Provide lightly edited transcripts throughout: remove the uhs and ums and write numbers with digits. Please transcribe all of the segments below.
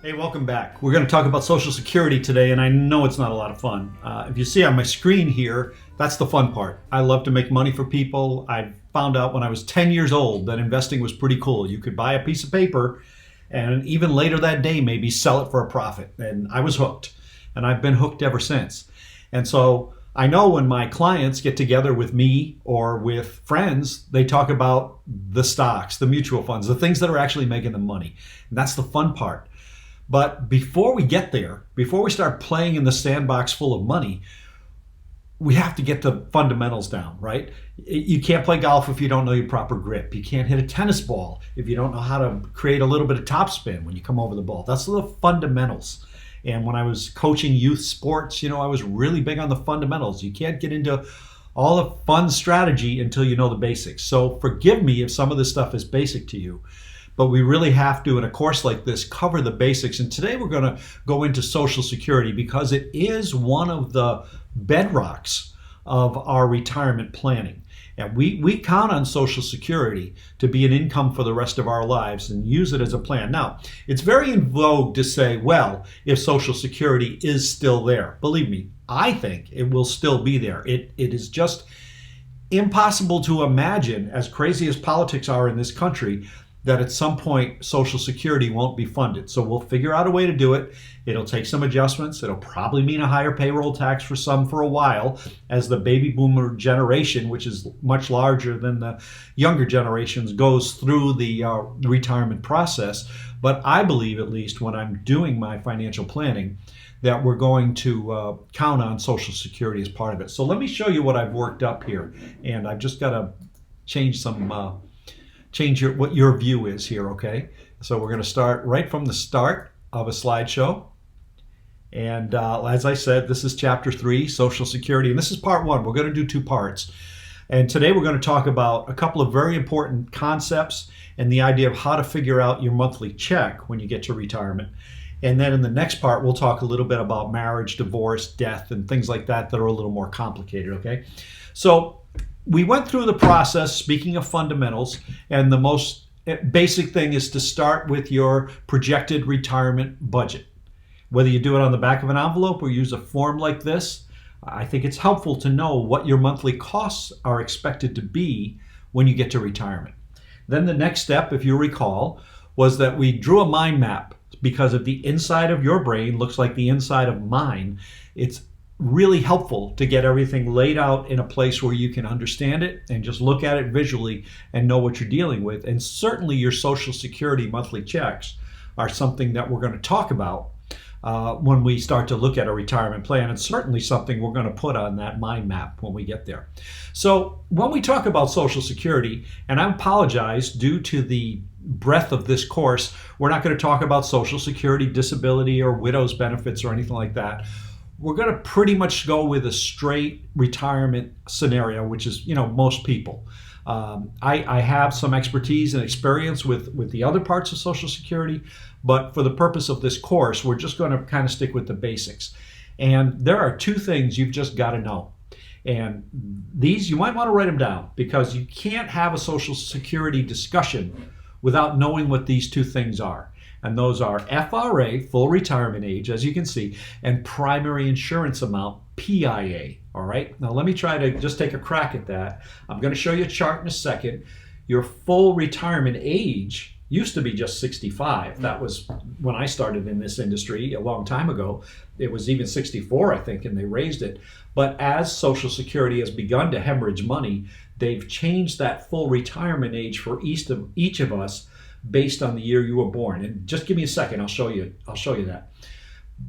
Hey, welcome back. We're going to talk about Social Security today, and I know it's not a lot of fun. If you see on my screen here, that's the fun part. I love to make money for people. I found out when I was 10 years old that investing was pretty cool. You could buy a piece of paper and even later that day maybe sell it for a profit. And I was hooked, and I've been hooked ever since. And so I know when my clients get together with me or with friends, they talk about the stocks, the mutual funds, the things that are actually making them money. And that's the fun part. But before we get there, before we start playing in the sandbox full of money, we have to get the fundamentals down, right? You can't play golf if you don't know your proper grip. You can't hit a tennis ball if you don't know how to create a little bit of topspin when you come over the ball. That's the fundamentals. And when I was coaching youth sports, I was really big on the fundamentals. You can't get into all the fun strategy until you know the basics. So forgive me if some of this stuff is basic to you. But we really have to, in a course like this, cover the basics. And today we're going to go into Social Security because it is one of the bedrocks of our retirement planning. And we count on Social Security to be an income for the rest of our lives and use it as a plan. Now, it's very in vogue to say, well, if Social Security is still there. Believe me, I think it will still be there. It is just impossible to imagine, as crazy as politics are in this country, that at some point Social Security won't be funded. So we'll figure out a way to do it. It'll take some adjustments. It'll probably mean a higher payroll tax for some for a while as the baby boomer generation, which is much larger than the younger generations, goes through the retirement process. But I believe, at least when I'm doing my financial planning, that we're going to count on Social Security as part of it. So let me show you what I've worked up here. And I've just got to change what your view is here, okay? So we're going to start right from the start of a slideshow. And as I said, this is Chapter 3, Social Security, and this is Part 1. We're going to do 2 parts. And today we're going to talk about a couple of very important concepts and the idea of how to figure out your monthly check when you get to retirement. And then in the next part, we'll talk a little bit about marriage, divorce, death, and things like that are a little more complicated, okay? So we went through the process, speaking of fundamentals, and the most basic thing is to start with your projected retirement budget. Whether you do it on the back of an envelope or use a form like this, I think it's helpful to know what your monthly costs are expected to be when you get to retirement. Then the next step, if you recall, was that we drew a mind map because of the inside of your brain looks like the inside of mine. It's really helpful to get everything laid out in a place where you can understand it and just look at it visually and know what you're dealing with. And certainly your Social Security monthly checks are something that we're going to talk about when we start to look at a retirement plan, and certainly something we're going to put on that mind map when we get there. So when we talk about Social Security, and I apologize due to the breadth of this course, we're not going to talk about Social Security, disability, or widow's benefits or anything like that. We're going to pretty much go with a straight retirement scenario, which is, most people. I have some expertise and experience with the other parts of Social Security, but for the purpose of this course, we're just going to kind of stick with the basics. And there are 2 things you've just got to know. And these, you might want to write them down because you can't have a Social Security discussion without knowing what these 2 things are. And those are FRA, full retirement age, as you can see, and primary insurance amount, PIA. All right, now let me try to just take a crack at that. I'm going to show you a chart in a second. Your full retirement age used to be just 65. That was when I started in this industry a long time ago. It was even 64, I think, and they raised it. But as Social Security has begun to hemorrhage money, they've changed that full retirement age for each of us based on the year you were born. And just give me a second, I'll show you that.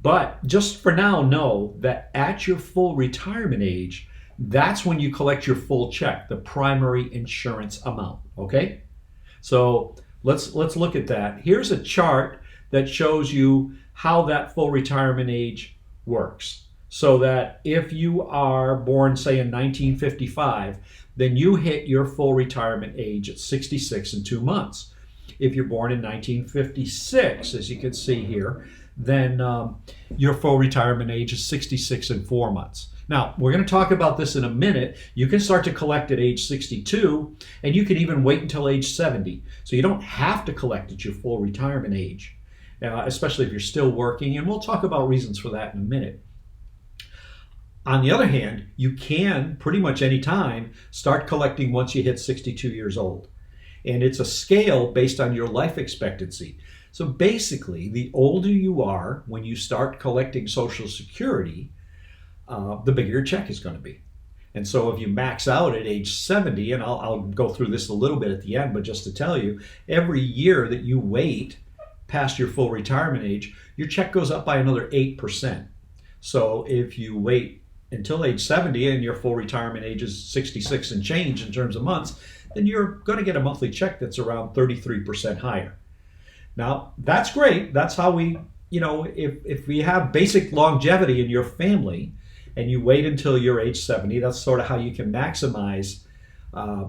But just for now, know that at your full retirement age, that's when you collect your full check, the primary insurance amount, okay? So let's look at that. Here's a chart that shows you how that full retirement age works. So that if you are born, say, in 1955, then you hit your full retirement age at 66 and 2 months. If you're born in 1956, as you can see here, then your full retirement age is 66 and 4 months. Now, we're going to talk about this in a minute. You can start to collect at age 62, and you can even wait until age 70. So you don't have to collect at your full retirement age. especially if you're still working. And we'll talk about reasons for that in a minute. On the other hand, you can pretty much any time start collecting once you hit 62 years old. And it's a scale based on your life expectancy. So basically, the older you are when you start collecting Social Security, the bigger your check is going to be. And so if you max out at age 70, and I'll go through this a little bit at the end, but just to tell you, every year that you wait past your full retirement age, your check goes up by another 8%. So if you wait until age 70 and your full retirement age is 66 and change in terms of months, then you're going to get a monthly check that's around 33% higher. Now, that's great. That's how we, if we have basic longevity in your family and you wait until you're age 70, that's sort of how you can maximize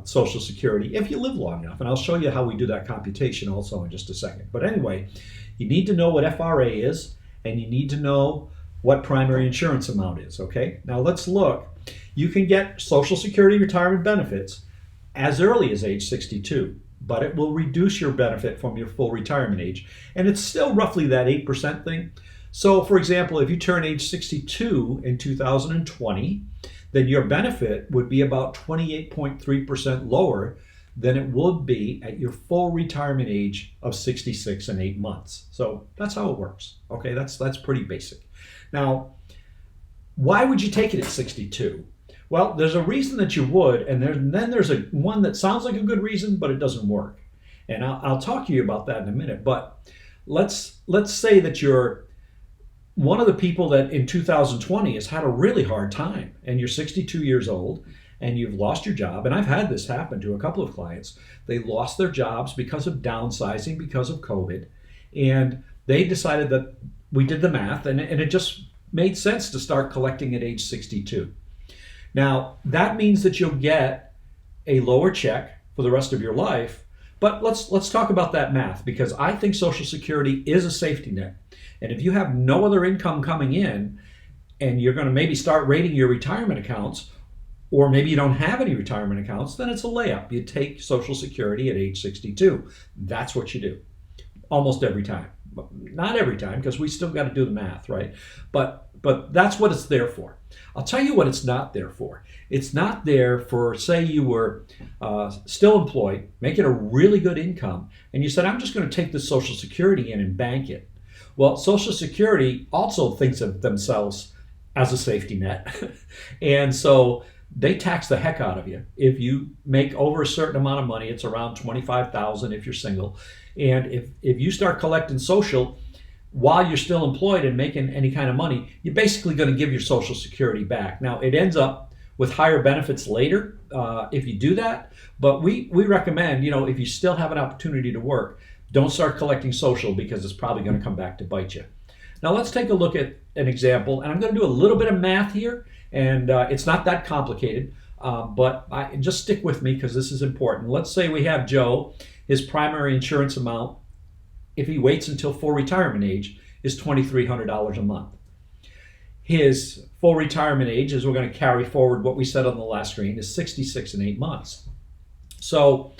Social Security if you live long enough. And I'll show you how we do that computation also in just a second. But anyway, you need to know what FRA is, and you need to know what primary insurance amount is, okay? Now let's look. You can get Social Security retirement benefits as early as age 62, but it will reduce your benefit from your full retirement age. And it's still roughly that 8% thing. So for example, if you turn age 62 in 2020, then your benefit would be about 28.3% lower than it would be at your full retirement age of 66 and 8 months. So that's how it works. Okay, that's pretty basic. Now, why would you take it at 62? Well, there's a reason that you would, and then there's one that sounds like a good reason, but it doesn't work. And I'll talk to you about that in a minute. But let's say that you're one of the people that in 2020 has had a really hard time, and you're 62 years old, and you've lost your job. And I've had this happen to a couple of clients. They lost their jobs because of downsizing, because of COVID, and they decided that we did the math, and it just made sense to start collecting at age 62. Now, that means that you'll get a lower check for the rest of your life, but let's talk about that math, because I think Social Security is a safety net. And if you have no other income coming in, and you're going to maybe start rating your retirement accounts, or maybe you don't have any retirement accounts, then it's a layup. You take Social Security at age 62. That's what you do almost every time. Not every time, because we still got to do the math, right? But that's what it's there for. I'll tell you what it's not there for. It's not there for, say you were still employed, making a really good income, and you said, I'm just going to take this Social Security in and bank it. Well, Social Security also thinks of themselves as a safety net. And so they tax the heck out of you. If you make over a certain amount of money, it's around $25,000 if you're single. And if you start collecting Social while you're still employed and making any kind of money, you're basically going to give your Social Security back. Now, it ends up with higher benefits later if you do that. But we recommend, if you still have an opportunity to work, don't start collecting Social, because it's probably going to come back to bite you. Now, let's take a look at an example. And I'm going to do a little bit of math here. And it's not that complicated, but just stick with me because this is important. Let's say we have Joe. His primary insurance amount, if he waits until full retirement age, is $2,300 a month. His full retirement age, as we're going to carry forward what we said on the last screen, is 66 and 8 months. So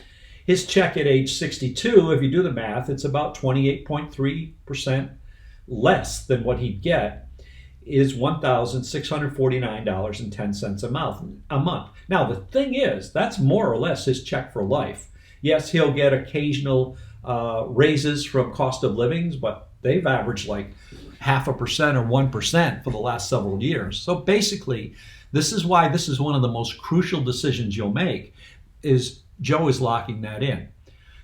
his check at age 62, if you do the math, it's about 28.3% less than what he'd get, is $1,649.10 a month. Now, the thing is, that's more or less his check for life. Yes, he'll get occasional raises from cost of livings, but they've averaged like 0.5% or 1% for the last several years. So basically, this is why this is one of the most crucial decisions you'll make, is Joe is locking that in.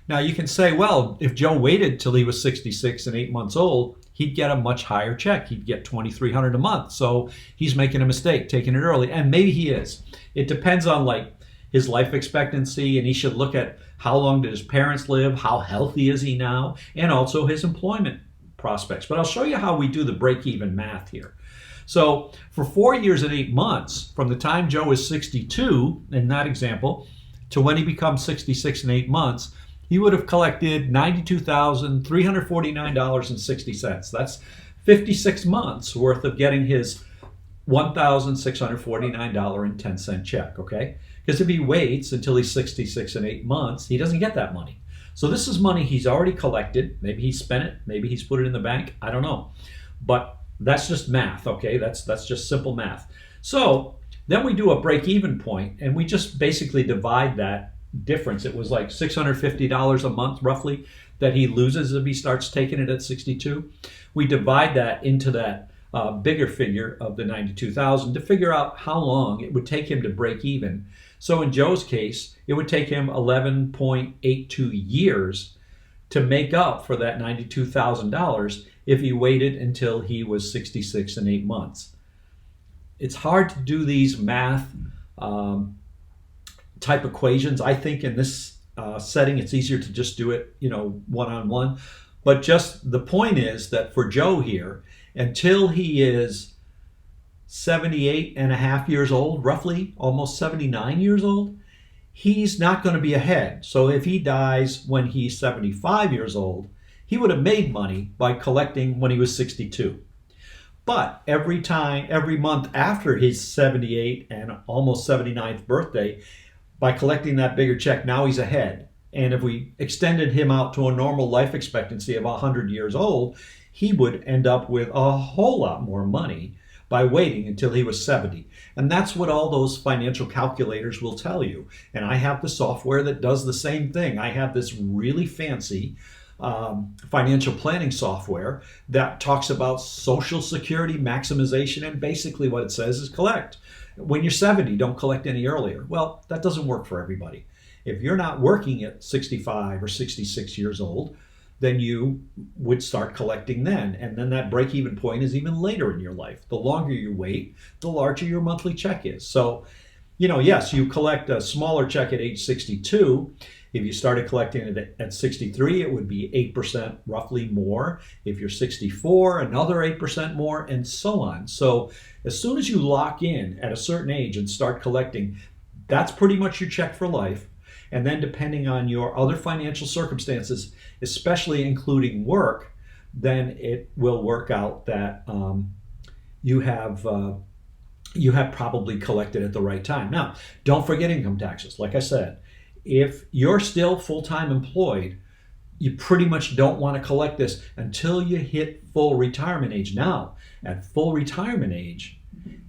Now, you can say, well, if Joe waited till he was 66 and 8 months old, he'd get a much higher check. He'd get $2,300 a month. So he's making a mistake, taking it early. And maybe he is. It depends on his life expectancy, and he should look at how long did his parents live, how healthy is he now, and also his employment prospects. But I'll show you how we do the break-even math here. So for 4 years and 8 months, from the time Joe is 62, in that example, to when he becomes 66 and 8 months, he would have collected $92,349.60. That's 56 months worth of getting his $1,649.10 check, okay? Because if he waits until he's 66 and 8 months, he doesn't get that money. So this is money he's already collected. Maybe he spent it, maybe he's put it in the bank, I don't know. But that's just math, okay? That's just simple math. So then we do a break-even point, and we just basically divide that difference. It was like $650 a month, roughly, that he loses if he starts taking it at 62. We divide that into that bigger figure of the 92,000 to figure out how long it would take him to break even. So in Joe's case, it would take him 11.82 years to make up for that $92,000 if he waited until he was 66 and 8 months. It's hard to do these math type equations. I think in this setting, it's easier to just do it, one-on-one. But just the point is that for Joe here, until he is 78 and a half years old, roughly, almost 79 years old, he's not going to be ahead. So if he dies when he's 75 years old, he would have made money by collecting when he was 62. But every month after his 78 and almost 79th birthday, by collecting that bigger check, now he's ahead. And if we extended him out to a normal life expectancy of 100 years old, he would end up with a whole lot more money by waiting until he was 70. And that's what all those financial calculators will tell you. And I have the software that does the same thing. I have this really fancy financial planning software that talks about Social Security maximization, and basically what it says is collect. When you're 70, don't collect any earlier. Well, that doesn't work for everybody. If you're not working at 65 or 66 years old, then you would start collecting then. And then that break-even point is even later in your life. The longer you wait, the larger your monthly check is. So, yes, you collect a smaller check at age 62. If you started collecting it at 63, it would be 8% roughly more. If you're 64, another 8% more, and so on. So as soon as you lock in at a certain age and start collecting, that's pretty much your check for life. And then depending on your other financial circumstances, especially including work, then it will work out that you have probably collected at the right time. Now, don't forget income taxes. Like I said, if you're still full-time employed, you pretty much don't want to collect this until you hit full retirement age. Now, at full retirement age,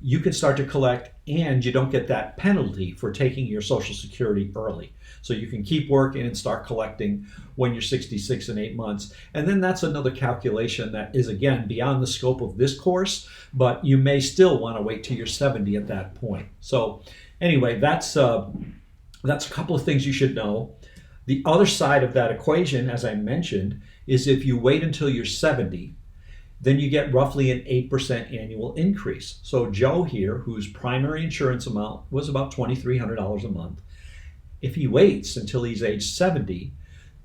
you can start to collect, and you don't get that penalty for taking your Social Security early. So you can keep working and start collecting when you're 66 and 8 months. And then that's another calculation that is, again, beyond the scope of this course, but you may still want to wait till you're 70 at that point. So anyway, that's a couple of things you should know. The other side of that equation, as I mentioned, is if you wait until you're 70, then you get roughly an 8% annual increase. So Joe here, whose primary insurance amount was about $2,300 a month, if he waits until he's age 70,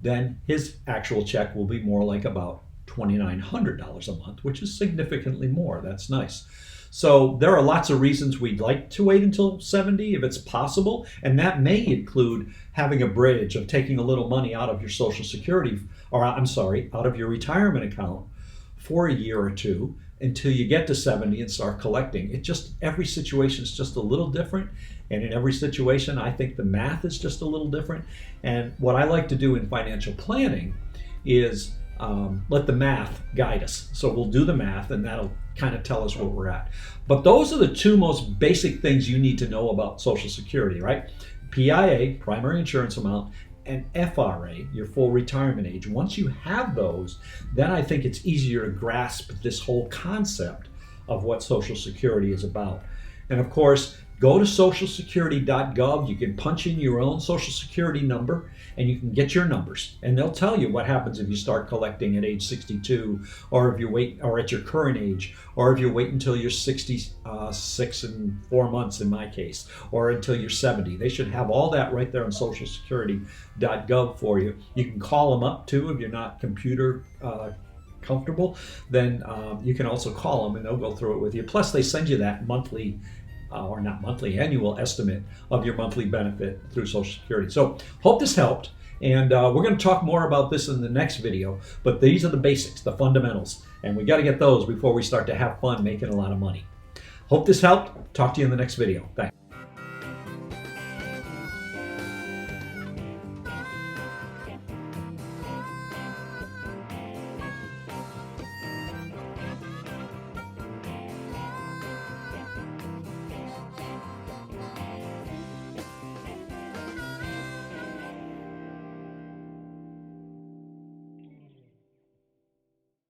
then his actual check will be more like about $2,900 a month, which is significantly more. That's nice. So there are lots of reasons we'd like to wait until 70 if it's possible, and that may include having a bridge of taking a little money out of your Social Security, out of your retirement account for a year or two until you get to 70 and start collecting. Every situation is just a little different, and in every situation I think the math is just a little different. And what I like to do in financial planning is let the math guide us. So we'll do the math, and that'll kind of tell us where we're at. But those are the two most basic things you need to know about Social Security, right? PIA, primary insurance amount, and FRA, your full retirement age. Once you have those, then I think it's easier to grasp this whole concept of what Social Security is about. And of course, go to socialsecurity.gov. You can punch in your own Social Security number and you can get your numbers. And they'll tell you what happens if you start collecting at age 62, or if you wait, or at your current age, or if you wait until you're 66 and 4 months in my case, or until you're 70. They should have all that right there on socialsecurity.gov for you. You can call them up too if you're not computer comfortable. Then you can also call them and they'll go through it with you. Plus they send you that monthly annual estimate of your monthly benefit through Social Security. So hope this helped, and we're going to talk more about this in the next video, but these are the basics, the fundamentals, and we got to get those before we start to have fun making a lot of money. Hope this helped. Talk to you in the next video. Thanks.